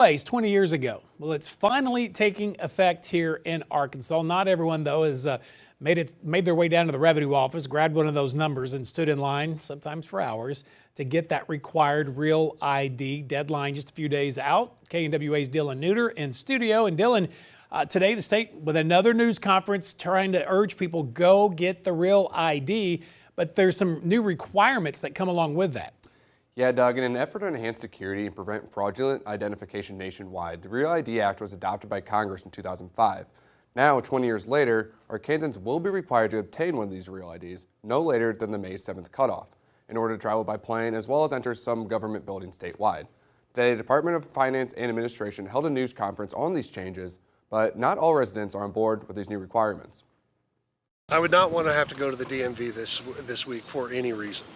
Place 20 years ago. Well, it's finally taking effect here in Arkansas. Not everyone, though, has made their way down to the Revenue Office, grabbed one of those numbers, and stood in line, sometimes for hours, to get that required real ID. Deadline just a few days out. KNWA's Dylan Neuter in studio. And Dylan, today the state with another news conference trying to urge people go get the real ID, but there's some new requirements that come along with that. Yeah, Doug, in an effort to enhance security and prevent fraudulent identification nationwide, the Real ID Act was adopted by Congress in 2005. Now, 20 years later, Arkansans will be required to obtain one of these Real IDs no later than the May 7th cutoff in order to travel by plane as well as enter some government buildings statewide. Today, the Department of Finance and Administration held a news conference on these changes, but not all residents are on board with these new requirements. I would not want to have to go to the DMV this week for any reason.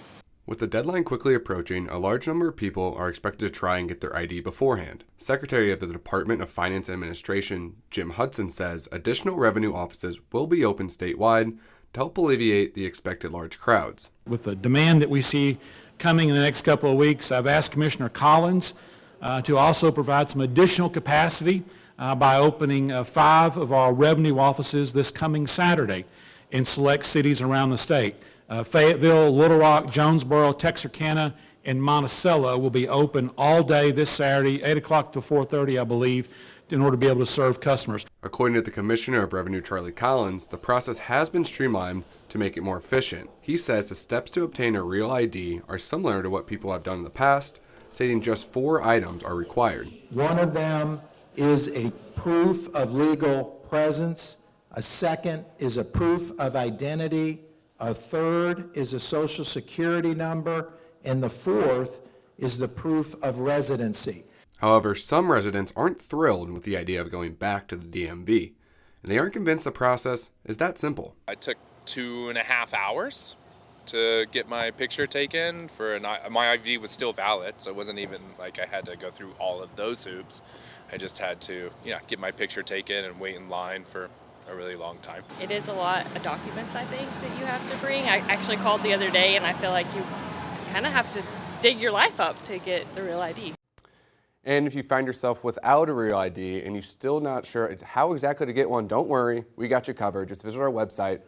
With the deadline quickly approaching, a large number of people are expected to try and get their ID beforehand. Secretary of the Department of Finance and Administration, Jim Hudson, says additional revenue offices will be open statewide to help alleviate the expected large crowds. With the demand that we see coming in the next couple of weeks, I've asked Commissioner Collins to also provide some additional capacity by opening 5 of our revenue offices this coming Saturday in select cities around the state. Fayetteville, Little Rock, Jonesboro, Texarkana, and Monticello will be open all day this Saturday, 8 o'clock to 4:30, I believe, in order to be able to serve customers. According to the Commissioner of Revenue, Charlie Collins, the process has been streamlined to make it more efficient. He says the steps to obtain a real ID are similar to what people have done in the past, stating just 4 items are required. One of them is a proof of legal presence. A second is a proof of identity. A third is a social security number, and the fourth is the proof of residency. However, some residents aren't thrilled with the idea of going back to the DMV, and they aren't convinced the process is that simple. I took 2.5 hours to get my picture taken. My ID was still valid, so it wasn't even like I had to go through all of those hoops. I just had to, get my picture taken and wait in line for a really long time. It is a lot of documents, I think, that you have to bring. I actually called the other day, and I feel like you kind of have to dig your life up to get the real ID. And if you find yourself without a real ID and you're still not sure how exactly to get one, don't worry, we got you covered. Just visit our website,